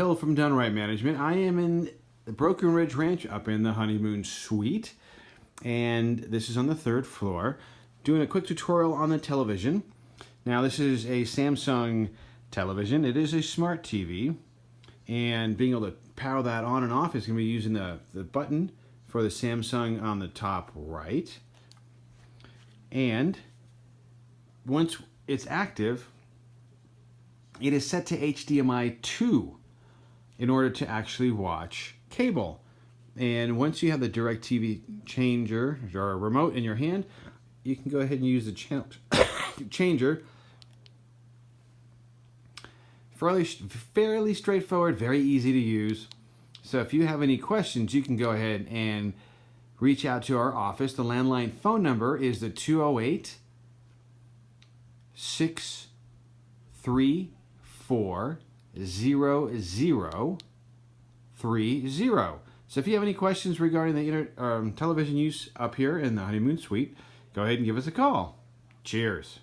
Hill from DoneRight Management. I am in the Broken Ridge Ranch up in the Honeymoon suite, and this is on the 3rd floor, doing a quick tutorial on the television. Now this is a Samsung television. It is a smart TV, and being able to power that on and off is going to be using the button for the Samsung on the top right. And once it's active, it is set to HDMI 2 in order to actually watch cable. And once you have the Directv changer or remote in your hand, you can go ahead and use the channel changer. Fairly straightforward, very easy to use. So if you have any questions, you can go ahead and reach out to our office. The landline phone number is the 208-634-0030. So if you have any questions regarding the television use up here in the Honeymoon suite, go ahead and give us a call. Cheers.